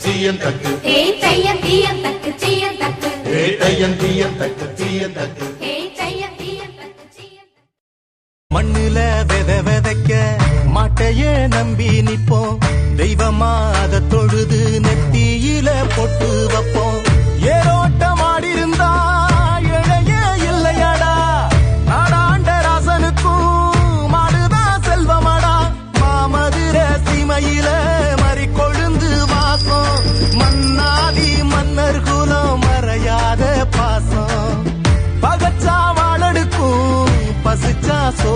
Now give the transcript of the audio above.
சீயன் தக்கு தையன் தீயன் தக்கு சீயன் தக்கு தையன் தீயன் தக்கு சீயன் தக்கு தையன் தீயன் தக்கு சீயன் மண்ணுல விதைக்க மாட்டையே நம்பி நிப்போம் தெய்வமா அத தொழுது நெத்தியில பொட்டு வைப்போம் ஏரோட்டம் ஆடி இருந்தா இழைய இல்லையடா நாடாண்ட ராசனுக்கும் மாடுதான் செல்வமடா மாமதுர சீமையில மறி கொழுந்து வாசம் மன்னாதி மன்னர் குலம் மறையாத பாசம் பகச்சா வாழடுக்கும் பசிச்சா சோ